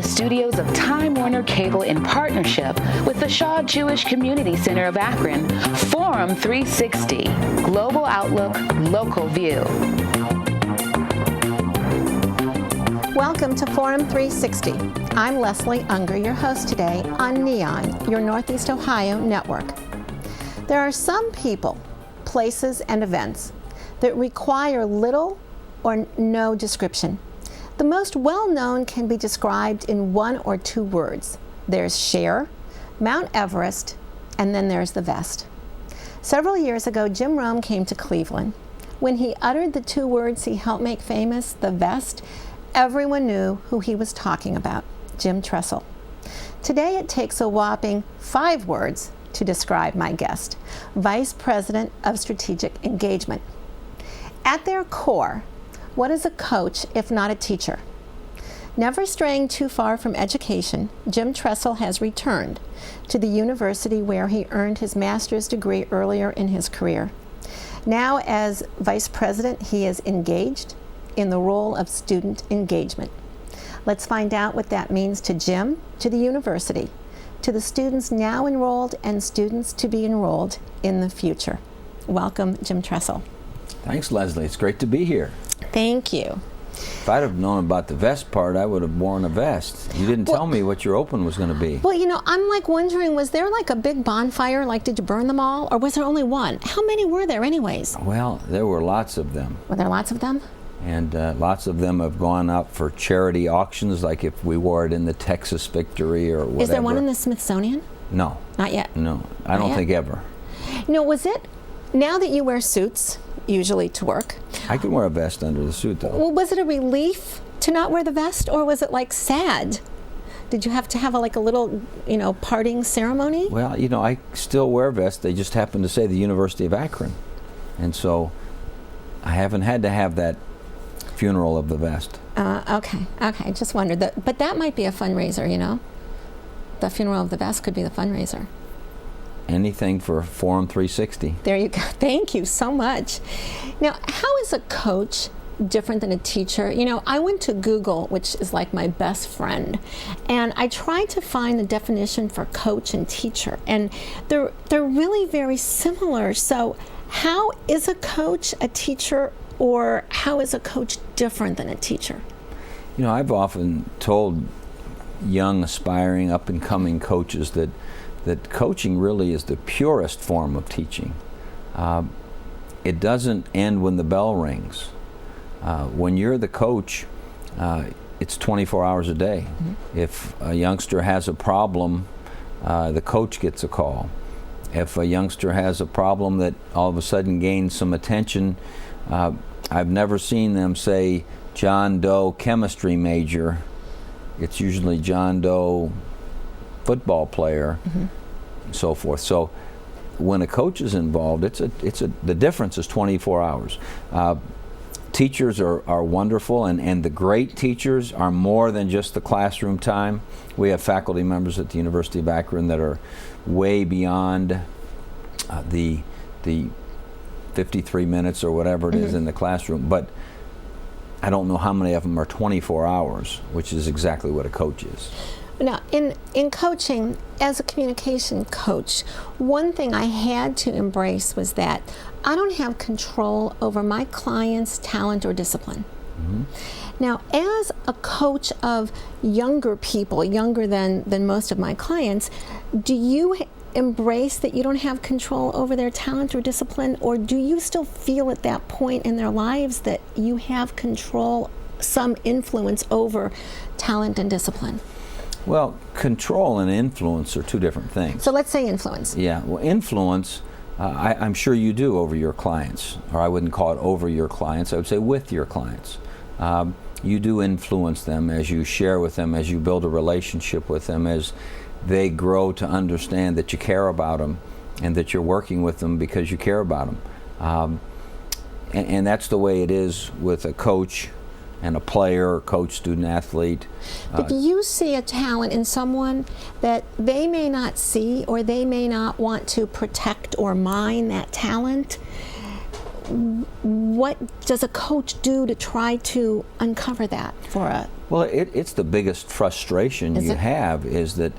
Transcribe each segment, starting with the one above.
studios of Time Warner Cable in partnership with the Shaw Jewish Community Center of Akron, Forum 360, Global Outlook, Local View. Welcome to Forum 360. I'm Leslie Ungar, your host today on Neon, your Northeast Ohio network. There are some people, places, and events that require little or no description. The most well-known can be described in one or two words. There's Cher, Mount Everest, and then there's the vest. Several years ago, Jim Rome came to Cleveland. When he uttered the two words he helped make famous, the vest, everyone knew who he was talking about, Jim Tressel. Today it takes a whopping 5 words to describe my guest, Vice President of Strategic Engagement. At their core, what is a coach if not a teacher? Never straying too far from education, Jim Tressel has returned to the university where he earned his master's degree earlier in his career. Now as Vice President, he is engaged in the role of student engagement. Let's find out what that means to Jim, to the university, to the students now enrolled and students to be enrolled in the future. Welcome, Jim Tressel. Thanks, Leslie. It's great to be here. Thank you. If I'd have known about the vest part, I would have worn a vest. You didn't tell me what your open was going to be. Well, you know, I'm like wondering, was there like a big bonfire? Like, did you burn them all? Or was there only one? How many were there anyways? Well, there were lots of them. Were there lots of them? And lots of them have gone up for charity auctions, like if we wore it in the Texas Victory or whatever. Is there one in the Smithsonian? No. Not yet? No. I don't think ever. You know, was it, now that you wear suits, usually to work. I can wear a vest under the suit, though. Well, was it a relief to not wear the vest, or was it like sad? Did you have to have like a little, you know, parting ceremony? Well, you know, I still wear vests. They just happen to say the University of Akron. And so I haven't had to have that funeral of the vest. Okay, just wondered. But that might be a fundraiser, you know? The funeral of the vest could be the fundraiser. Anything for Forum 360. There you go. Thank you so much. Now, how is a coach different than a teacher? You know, I went to Google, which is like my best friend, and I tried to find the definition for coach and teacher, and they're really very similar. So how is a coach a teacher, or how is a coach different than a teacher? You know, I've often told young, aspiring, up-and-coming coaches that coaching really is the purest form of teaching. It doesn't end when the bell rings. When you're the coach, it's 24 hours a day. Mm-hmm. If a youngster has a problem, the coach gets a call. If a youngster has a problem that all of a sudden gains some attention, I've never seen them say, John Doe chemistry major. It's usually John Doe football player, mm-hmm. and so forth. So when a coach is involved, the difference is 24 hours. Teachers are wonderful, and the great teachers are more than just the classroom time. We have faculty members at the University of Akron that are way beyond the 53 minutes or whatever it mm-hmm. is in the classroom, but I don't know how many of them are 24 hours, which is exactly what a coach is. Now, in coaching, as a communication coach, one thing I had to embrace was that I don't have control over my client's talent or discipline. Mm-hmm. Now, as a coach of younger people, younger than most of my clients, do you embrace that you don't have control over their talent or discipline, or do you still feel at that point in their lives that you have control, some influence over talent and discipline? Well, control and influence are two different things. So let's say influence. Yeah, well, influence, I'm sure you do over your clients, or I wouldn't call it over your clients, I would say with your clients. You do influence them as you share with them, as you build a relationship with them, as they grow to understand that you care about them and that you're working with them because you care about them. And that's the way it is with a coach and a player, or coach, student, athlete. But do you see a talent in someone that they may not see, or they may not want to protect or mine that talent? What does a coach do to try to uncover that for Well, it's the biggest frustration you have is that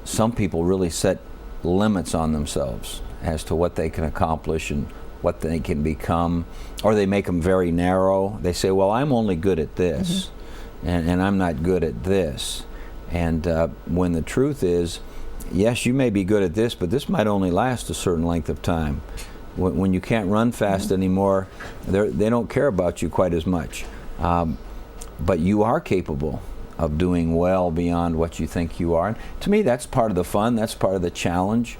some people really set limits on themselves as to what they can accomplish and what they can become, or they make them very narrow. They say, well, I'm only good at this, and I'm not good at this. And when the truth is, yes, you may be good at this, but this might only last a certain length of time. When you can't run fast anymore, they don't care about you quite as much. But you are capable of doing well beyond what you think you are. And to me, that's part of the fun. That's part of the challenge.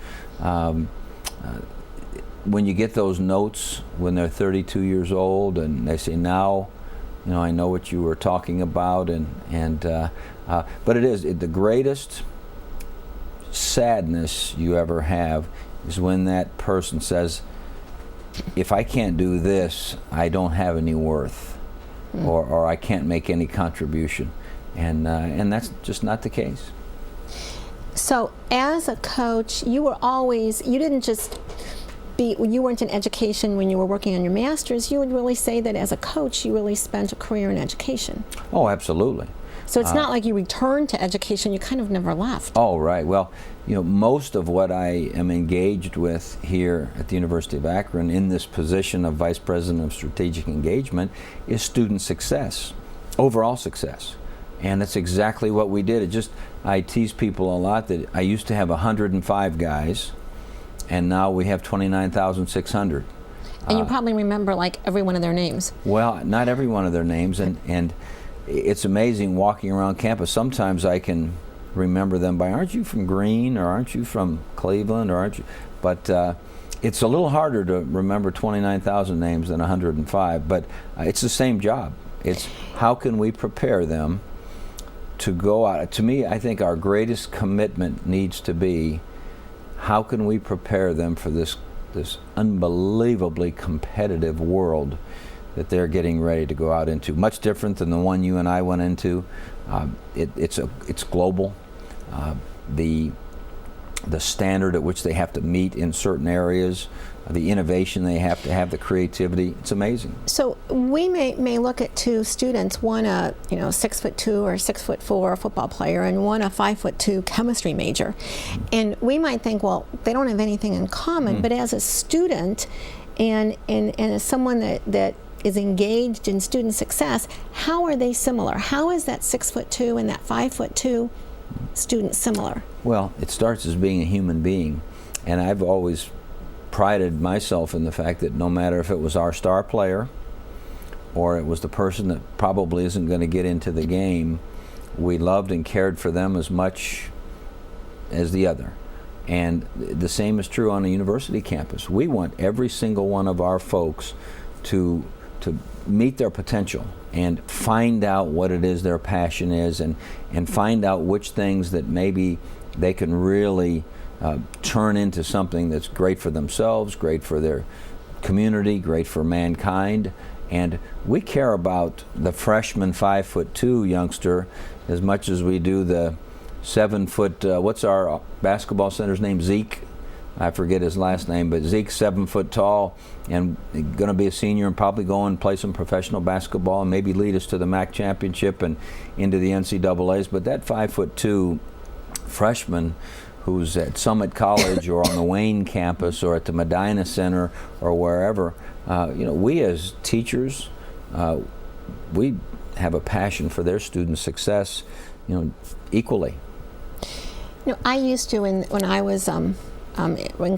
When you get those notes when they're 32 years old and they say, now, I know what you were talking about, but it is the greatest sadness you ever have is when that person says, if I can't do this, I don't have any worth, or I can't make any contribution, and that's just not the case. So as a coach, you weren't in education when you were working on your master's. You would really say that as a coach, you really spent a career in education. Oh, absolutely. So it's not like you returned to education, you kind of never left. Oh, right. Well, most of what I am engaged with here at the University of Akron in this position of Vice President of Strategic Engagement is student success, overall success. And that's exactly what we did. I tease people a lot that I used to have 105 guys, and now we have 29,600. And you probably remember like every one of their names. Well, not every one of their names, and it's amazing walking around campus. Sometimes I can remember them by, aren't you from Greene, or aren't you from Cleveland, or aren't you? But it's a little harder to remember 29,000 names than 105, but it's the same job. It's how can we prepare them to go out. To me, I think our greatest commitment needs to be, how can we prepare them for this unbelievably competitive world that they're getting ready to go out into? Much different than the one you and I went into. It's global. The standard at which they have to meet in certain areas, the innovation they have to have, the creativity, it's amazing. So we may look at two students, one a 6'2" or 6'4" football player, and one a 5'2" chemistry major, and we might think, well, they don't have anything in common. But as a student, and as someone that is engaged in student success, how are they similar? How is that 6'2" and that 5'2" student similar? Well, it starts as being a human being, and I've always prided myself in the fact that no matter if it was our star player or it was the person that probably isn't going to get into the game, we loved and cared for them as much as the other. And the same is true on a university campus. We want every single one of our folks to meet their potential and find out what it is their passion is, and find out which things that maybe they can really turn into something that's great for themselves, great for their community, great for mankind. And we care about the freshman 5'2" youngster as much as we do the 7 foot, what's our basketball center's name? Zeke. I forget his last name, but Zeke's 7 foot tall and going to be a senior and probably go and play some professional basketball and maybe lead us to the MAC championship and into the NCAAs. But that 5'2" freshman who's at Summit College or on the Wayne campus or at the Medina Center or wherever, we as teachers, we have a passion for their student success, equally. I used to, when I was in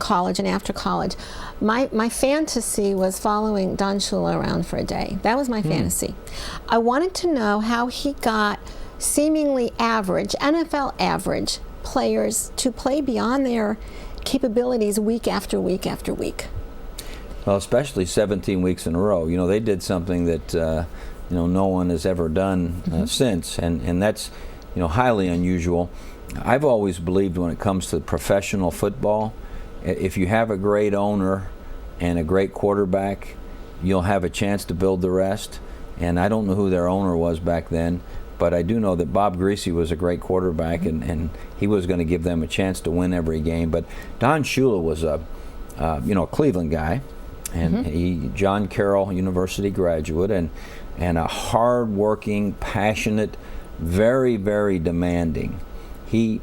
college and after college, my fantasy was following Don Shula around for a day. That was my fantasy. I wanted to know how he got seemingly average, NFL average players to play beyond their capabilities week after week after week. Well, especially 17 weeks in a row. They did something that no one has ever done since, and that's highly unusual. I've always believed when it comes to professional football, if you have a great owner and a great quarterback, you'll have a chance to build the rest. And I don't know who their owner was back then, but I do know that Bob Greasy was a great quarterback, and he was going to give them a chance to win every game. But Don Shula was a Cleveland guy, and he John Carroll University graduate, and a hard-working, passionate, very, very demanding. He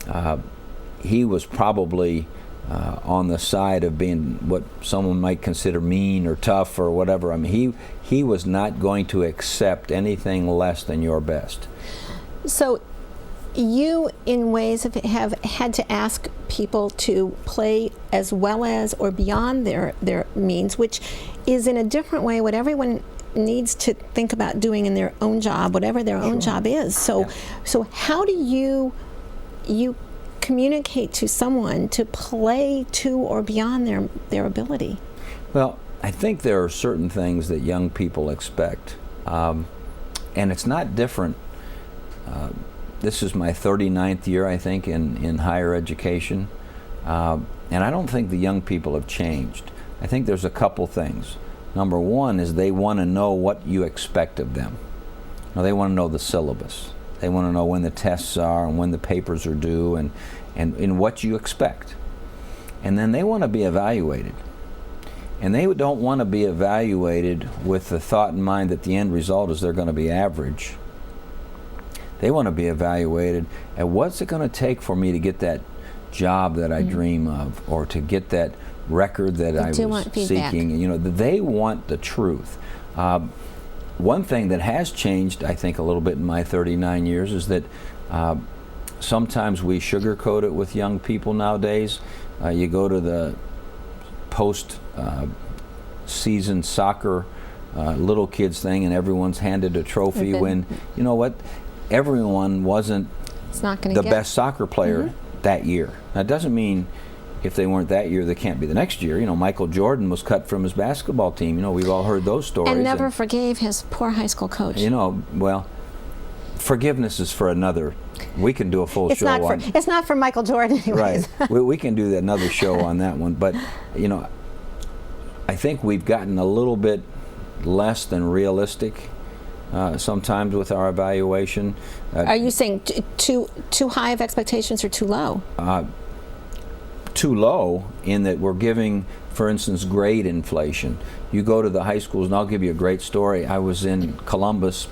was probably on the side of being what someone might consider mean or tough or whatever. I mean, he was not going to accept anything less than your best. So you, in ways, have had to ask people to play as well as or beyond their means, which is in a different way what everyone needs to think about doing in their own job, whatever their own job is. So, so how do you communicate to someone to play to or beyond their ability? Well, I think there are certain things that young people expect, and it's not different. This is my 39th year, I think, in higher education, and I don't think the young people have changed. I think there's a couple things. Number one is they want to know what you expect of them. Now, they want to know the syllabus. They want to know when the tests are and when the papers are due and what you expect. And then they want to be evaluated. And they don't want to be evaluated with the thought in mind that the end result is they're going to be average. They want to be evaluated at what's it going to take for me to get that job that I dream of, or to get that record that I was seeking. You know, they want the truth. One thing that has changed, I think, a little bit in my 39 years is that sometimes we sugarcoat it with young people nowadays. You go to the post-season soccer little kids thing, and everyone's handed a trophy when, you know what, everyone wasn't the best soccer player that year. Now, it doesn't mean if they weren't that year, they can't be the next year. You know, Michael Jordan was cut from his basketball team. You know, we've all heard those stories. And never forgave his poor high school coach. You know, well, forgiveness is for another. We can do a full show on it. It's not for Michael Jordan, anyways. Right. we can do another show on that one. But, you know, I think we've gotten a little bit less than realistic sometimes with our evaluation. Are you saying too high of expectations or too low? Too low in that we're giving, for instance, grade inflation. You go to the high schools, and I'll give you a great story. I was in Columbus.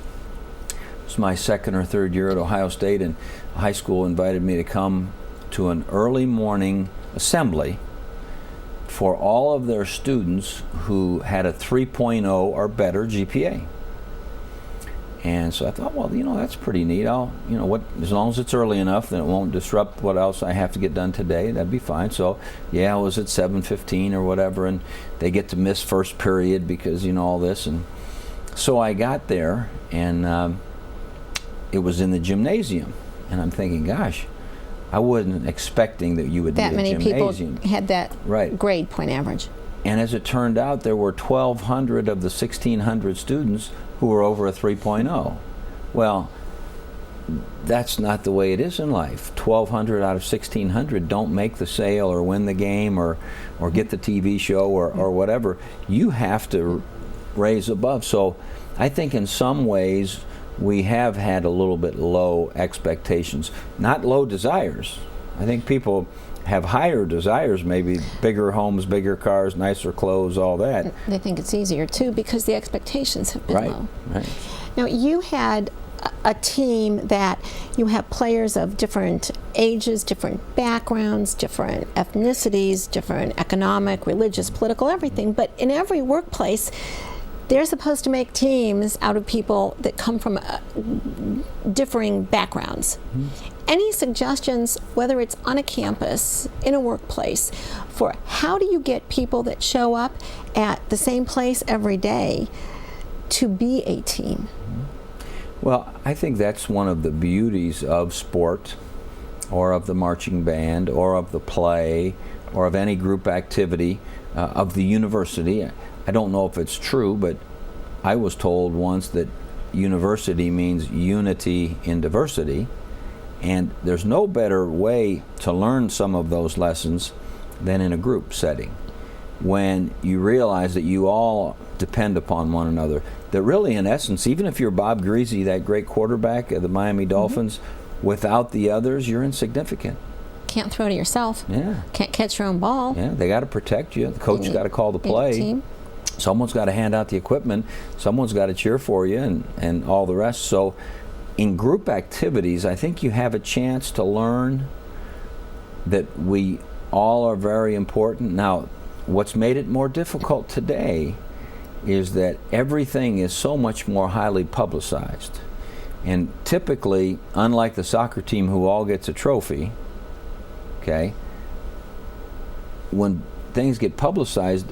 It was my second or third year at Ohio State, and high school invited me to come to an early morning assembly for all of their students who had a 3.0 or better GPA. And so I thought, well, you know, that's pretty neat. I'll, you know, as long as it's early enough, then it won't disrupt what else I have to get done today. That'd be fine. So, yeah, I was at 7:15 or whatever, and they get to miss first period because, you know, all this. And so I got there, and it was in the gymnasium. And I'm thinking, gosh, I wasn't expecting that you would need a gymnasium. That many people had that grade point average. And as it turned out, there were 1,200 of the 1,600 students who were over a 3.0. Well, that's not the way it is in life. 1,200 out of 1,600 don't make the sale or win the game or get the TV show or whatever. You have to raise above. So I think in some ways we have had a little bit low expectations, not low desires. I think people have higher desires, maybe bigger homes, bigger cars, nicer clothes, all that. They think it's easier too because the expectations have been low. Right. Now, you had a team that you have players of different ages, different backgrounds, different ethnicities, different economic, religious, political, everything. But in every workplace, they're supposed to make teams out of people that come from differing backgrounds. Any suggestions, whether it's on a campus, in a workplace, for how do you get people that show up at the same place every day to be a team? Well, I think that's one of the beauties of sport, or of the marching band, or of the play, or of any group activity, of the university. I don't know if it's true, but I was told once that university means unity in diversity, and there's no better way to learn some of those lessons than in a group setting, when you realize that you all depend upon one another. That really, in essence, even if you're Bob Greasy, that great quarterback of the Miami Dolphins, without the others, you're insignificant. can't throw to yourself. Yeah. Can't catch your own ball. Yeah, they got to protect you. The coach got to call the play. Team. Someone's got to hand out the equipment. Someone's got to cheer for you, and all the rest. So in group activities, I think you have a chance to learn that we all are very important. Now, what's made it more difficult today is that everything is so much more highly publicized. And typically, unlike the soccer team who all gets a trophy, okay, when things get publicized,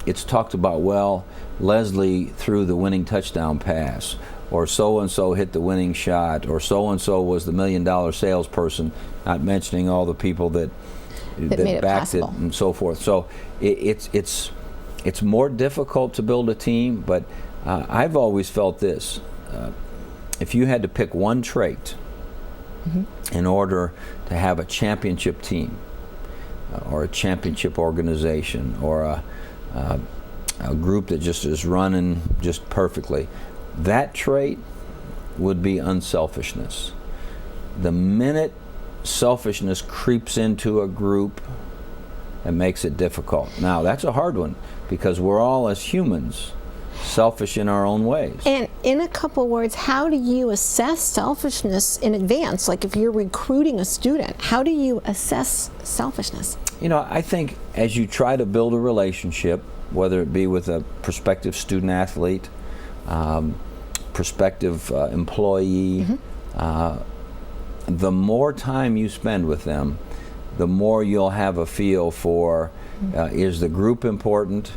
it's talked about, well, Leslie threw the winning touchdown pass, or so-and-so hit the winning shot, or so-and-so was the $1 million salesperson, not mentioning all the people that backed it and so forth. So it's more difficult to build a team, but I've always felt this. If you had to pick one trait in order to have a championship team or a championship organization or a group that just is running just perfectly, that trait would be unselfishness. The minute selfishness creeps into a group, it makes it difficult. Now, that's a hard one because we're all, as humans, selfish in our own ways. And in a couple words, how do you assess selfishness in advance? Like if you're recruiting a student, how do you assess selfishness? You know, I think as you try to build a relationship, whether it be with a prospective student athlete, prospective employee, the more time you spend with them, the more you'll have a feel for is the group important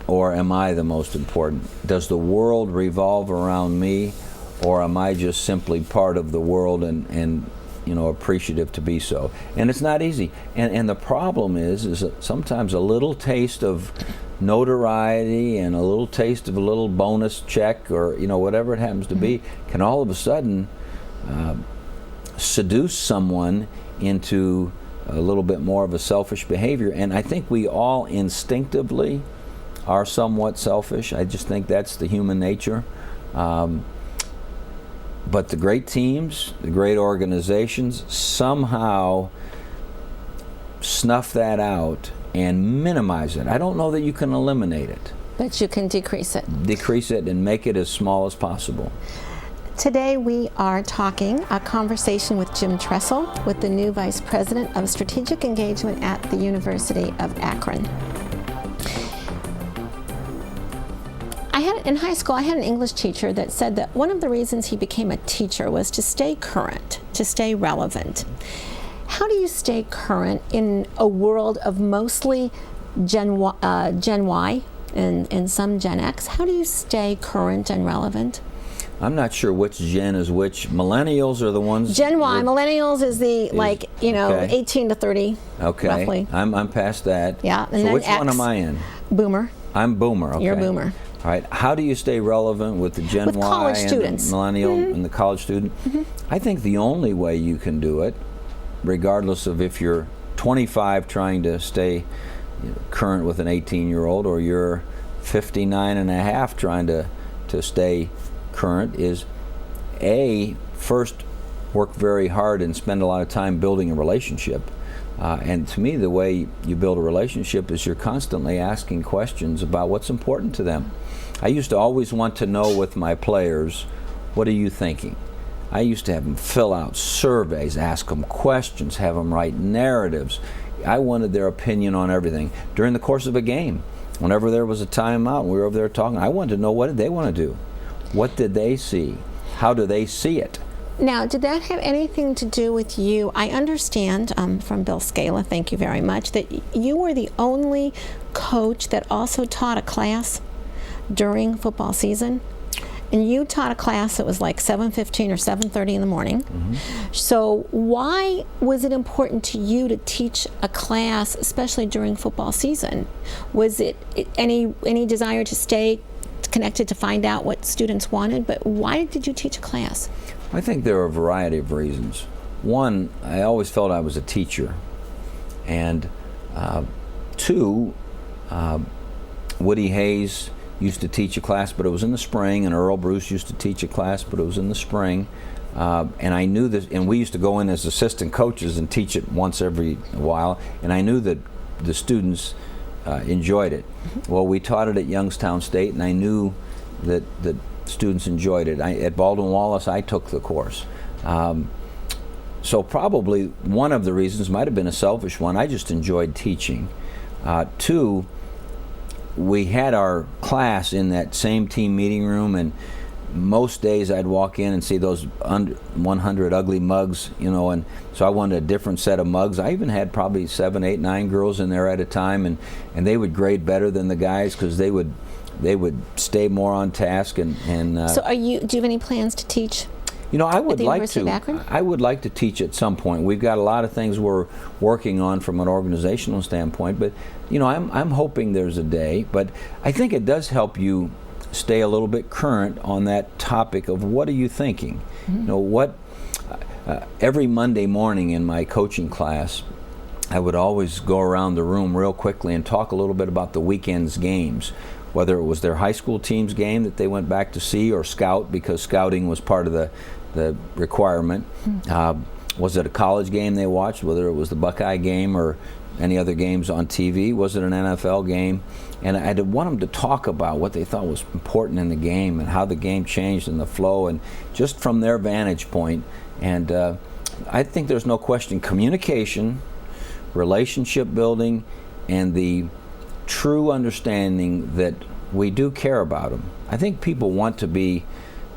or am I the most important? Does the world revolve around me, or am I just simply part of the world and you know, appreciative to be so? And it's not easy. And the problem is that sometimes a little taste of notoriety and a little taste of a little bonus check, or you know, whatever it happens to be, can all of a sudden seduce someone into a little bit more of a selfish behavior. And I think we all instinctively are somewhat selfish. I just think that's the human nature. But the great teams, the great organizations somehow snuff that out and minimize it. I don't know that you can eliminate it. But you can decrease it. Decrease it and make it as small as possible. Today we are talking a conversation with Jim Tressel, with the new Vice President of Strategic Engagement at the University of Akron. In high school, I had an English teacher that said that one of the reasons he became a teacher was to stay current, to stay relevant. How do you stay current in a world of mostly Gen Y and some Gen X? How do you stay current and relevant? I'm not sure which gen is which. Millennials are the ones. Gen Y, millennials is the okay. 18 to 30. Okay. Roughly. I'm past that. Yeah. And so then which X, one am I in? Boomer. I'm boomer. Okay. You're boomer. All right. How do you stay relevant with the Gen with Y and students. the millennial and the college student? I think the only way you can do it, regardless of if you're 25 trying to stay current with an 18-year-old or you're 59 and a half trying to stay current, is first work very hard and spend a lot of time building a relationship. And to me, the way you build a relationship is you're constantly asking questions about what's important to them. I used to always want to know with my players, what are you thinking? I used to have them fill out surveys, ask them questions, have them write narratives. I wanted their opinion on everything. During the course of a game, whenever there was a timeout and we were over there talking, I wanted to know, what did they want to do? What did they see? How do they see it? Now, did that have anything to do with you? I understand from Bill Scala, thank you very much, that you were the only coach that also taught a class during football season. And you taught a class that was like 7:15 or 7:30 in the morning. So why was it important to you to teach a class, especially during football season? Was it any desire to stay connected to find out what students wanted? But why did you teach a class? I think there are a variety of reasons. One, I always felt I was a teacher. And two, Woody Hayes used to teach a class, but it was in the spring, and Earl Bruce used to teach a class, but it was in the spring. And I knew this, and we used to go in as assistant coaches and teach it once every while, and I knew that the students enjoyed it. Well, we taught it at Youngstown State, and I knew that students enjoyed it. At Baldwin Wallace, I took the course. So probably one of the reasons might have been a selfish one. I just enjoyed teaching. Two, we had our class in that same team meeting room, and most days I'd walk in and see those 100 ugly mugs, and so I wanted a different set of mugs. I even had probably 7, 8, 9 girls in there at a time, and they would grade better than the guys because they would stay more on task. And so do you have any plans to teach? I would like to. Akron? I would like to teach at some point. We've got a lot of things we're working on from an organizational standpoint, but I'm hoping there's a day. But I think it does help you stay a little bit current on that topic of what are you thinking. Every Monday morning in my coaching class, I would always go around the room real quickly and talk a little bit about the weekend's games, whether it was their high school team's game that they went back to see, or scout, because scouting was part of the requirement. Was it a college game they watched, whether it was the Buckeye game or any other games on TV? Was it an NFL game? And I'd want them to talk about what they thought was important in the game and how the game changed and the flow, and just from their vantage point. And I think there's no question communication, relationship building, and the true understanding that we do care about them. I think people want to be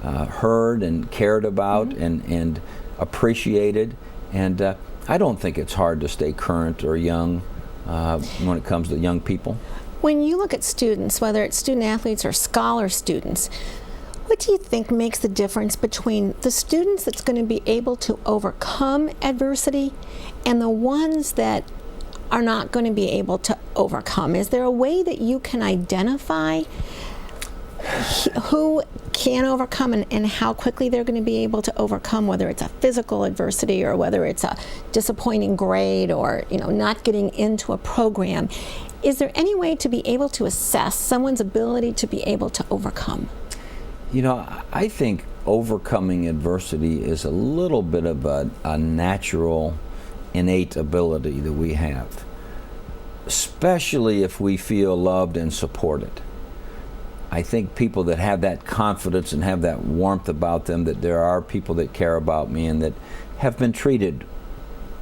heard and cared about and appreciated, and I don't think it's hard to stay current or young when it comes to young people. When you look at students, whether it's student athletes or scholar students, what do you think makes the difference between the students that's going to be able to overcome adversity and the ones that are not going to be able to overcome? Is there a way that you can identify who can overcome and how quickly they're going to be able to overcome, whether it's a physical adversity or whether it's a disappointing grade or not getting into a program? Is there any way to be able to assess someone's ability to be able to overcome? I think overcoming adversity is a little bit of a natural, innate ability that we have, especially if we feel loved and supported. I think people that have that confidence and have that warmth about them, that there are people that care about me and that have been treated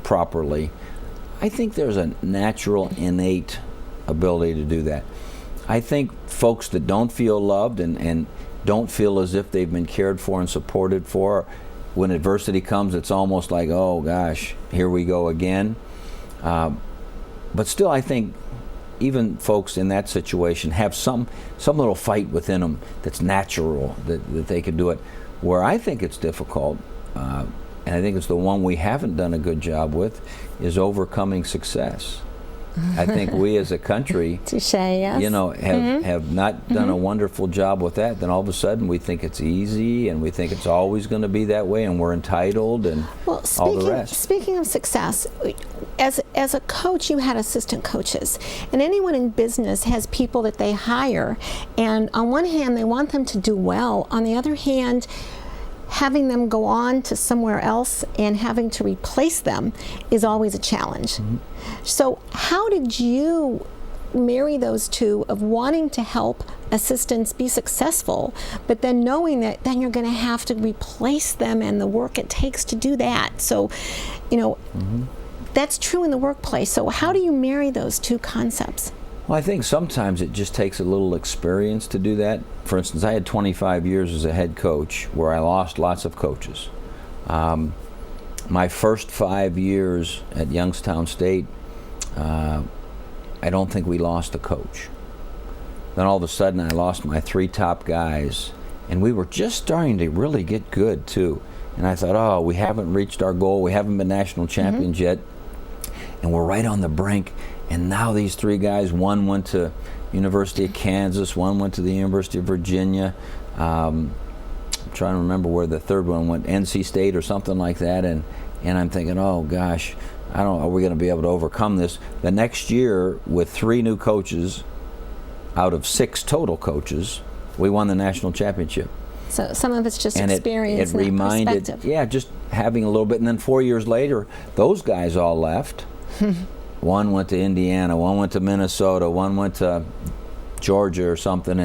properly, I think there's a natural, innate ability to do that. I think folks that don't feel loved and don't feel as if they've been cared for and supported for, when adversity comes, it's almost like, oh gosh, here we go again. But still, I think even folks in that situation have some little fight within them that's natural, that they can do it. Where I think it's difficult, and I think it's the one we haven't done a good job with, is overcoming success. I think we as a country, Touche, yes. have not done a wonderful job with that. Then all of a sudden we think it's easy and we think it's always going to be that way and we're entitled and all the rest. Speaking of success, as a coach, you had assistant coaches, and anyone in business has people that they hire, and on one hand they want them to do well, on the other hand having them go on to somewhere else and having to replace them is always a challenge. So how did you marry those two of wanting to help assistants be successful, but then knowing that then you're going to have to replace them and the work it takes to do that? So, that's true in the workplace. So how do you marry those two concepts? Well, I think sometimes it just takes a little experience to do that. For instance, I had 25 years as a head coach where I lost lots of coaches. My first 5 years at Youngstown State, I don't think we lost a coach. Then all of a sudden I lost my 3 top guys, and we were just starting to really get good too. And I thought, oh, we haven't reached our goal, we haven't been national champions yet, and we're right on the brink. And now these 3 guys, one went to University of Kansas, one went to the University of Virginia. I'm trying to remember where the third one went, NC State or something like that. And I'm thinking, oh gosh, are we going to be able to overcome this? The next year, with 3 new coaches out of 6 total coaches, we won the national championship. So some of it's just and experience it and reminded, perspective. yeah, just having a little bit. And then 4 years later, those guys all left. One went to Indiana, one went to Minnesota, one went to Georgia or something,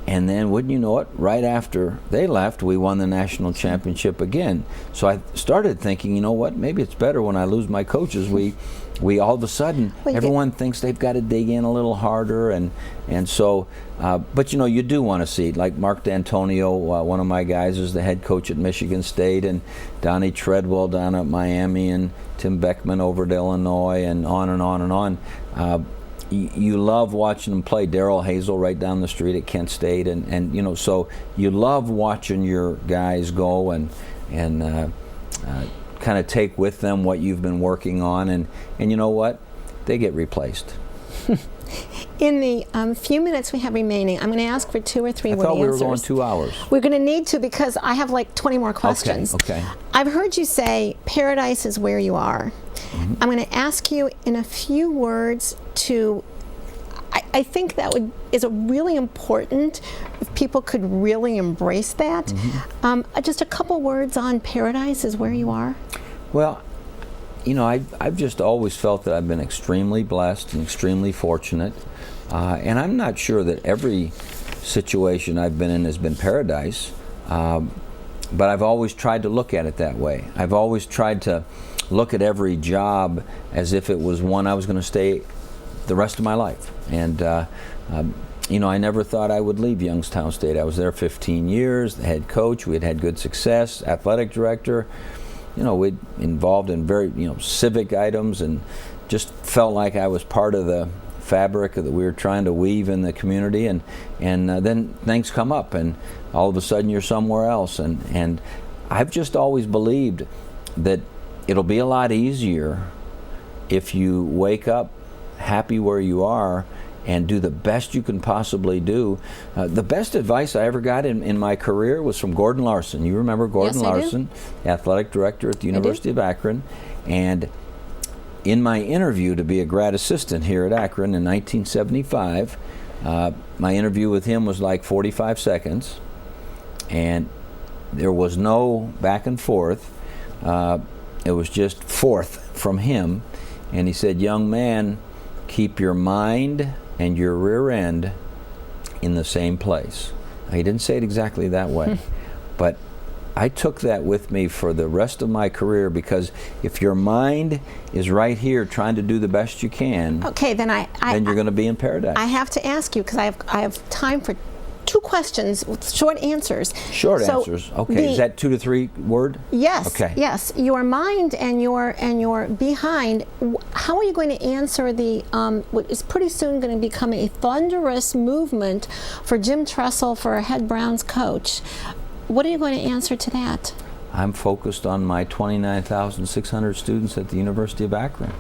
and then wouldn't you know it, right after they left, we won the national championship again. So I started thinking, you know what, maybe it's better when I lose my coaches. We all of a sudden, everyone thinks they've got to dig in a little harder, and so, but you know, you do want to see, like Mark D'Antonio, one of my guys is the head coach at Michigan State, and Donnie Treadwell down at Miami, and Tim Beckman over at Illinois, and on and on and on. You love watching them play. Darrell Hazel right down the street at Kent State, and you know, so you love watching your guys go and kind of take with them what you've been working on, and you know what, they get replaced. In the few minutes we have remaining, I'm going to ask for 2 or 3 word answers. I thought we were going 2 hours. We're going to need to, because I have like 20 more questions. Okay. I've heard you say paradise is where you are. Mm-hmm. I'm going to ask you in a few words to, I think that is a really important, if people could really embrace that. Mm-hmm. Just a couple words on paradise is where you are. Well, you know, I've just always felt that I've been extremely blessed and extremely fortunate. And I'm not sure that every situation I've been in has been paradise, but I've always tried to look at it that way. I've always tried to look at every job as if it was one I was going to stay the rest of my life. And you know, I never thought I would leave Youngstown State. I was there 15 years, the head coach. We had had good success, athletic director. You know, we'd involved in very, you know, civic items, and just felt like I was part of the fabric that we were trying to weave in the community. And then things come up, and all of a sudden you're somewhere else. And I've just always believed that it'll be a lot easier if you wake up happy where you are and do the best you can possibly do. The best advice I ever got in my career was from Gordon Larson. You remember Gordon Larson, athletic director at the University of Akron. And in my interview to be a grad assistant here at Akron in 1975, my interview with him was like 45 seconds, and there was no back and forth. It was just forth from him, and he said, "Young man, keep your mind and your rear end in the same place." He didn't say it exactly that way, but I took that with me for the rest of my career, because if your mind is right here trying to do the best you can, okay, then you're going to be in paradise. I have to ask you, because I have time for 2 questions with short answers. Short answers. Okay. Is that 2 to 3 word? Yes. Okay. Yes. Your mind and your behind. How are you going to answer the what is pretty soon going to become a thunderous movement for Jim Tressel for a head Browns coach? What are you going to answer to that? I'm focused on my 29,600 students at the University of Akron.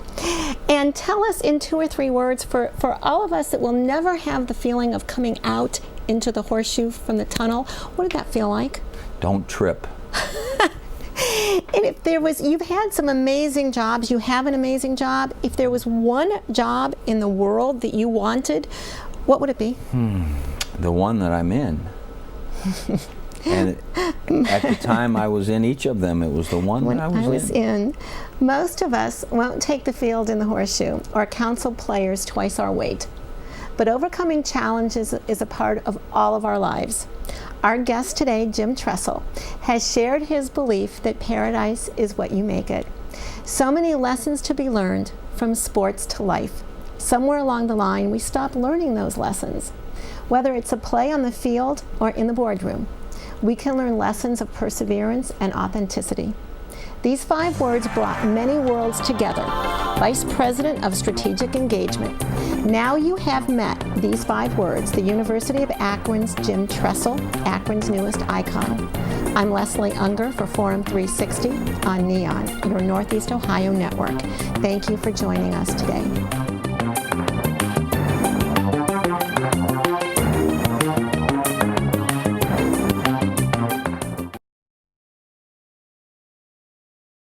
And tell us in 2 or 3 words, for all of us that will never have the feeling of coming out into the horseshoe from the tunnel, what did that feel like? Don't trip. And if there was, you've had some amazing jobs, you have an amazing job. If there was one job in the world that you wanted, what would it be? The one that I'm in. And at the time I was in each of them, it was the one that I was in. Most of us won't take the field in the horseshoe or counsel players twice our weight. But overcoming challenges is a part of all of our lives. Our guest today, Jim Tressel, has shared his belief that paradise is what you make it. So many lessons to be learned, from sports to life. Somewhere along the line, we stop learning those lessons. Whether it's a play on the field or in the boardroom, we can learn lessons of perseverance and authenticity. These 5 words brought many worlds together. Vice President of Strategic Engagement. Now you have met these 5 words, the University of Akron's Jim Tressel, Akron's newest icon. I'm Leslie Ungar for Forum 360 on Neon, your Northeast Ohio network. Thank you for joining us today.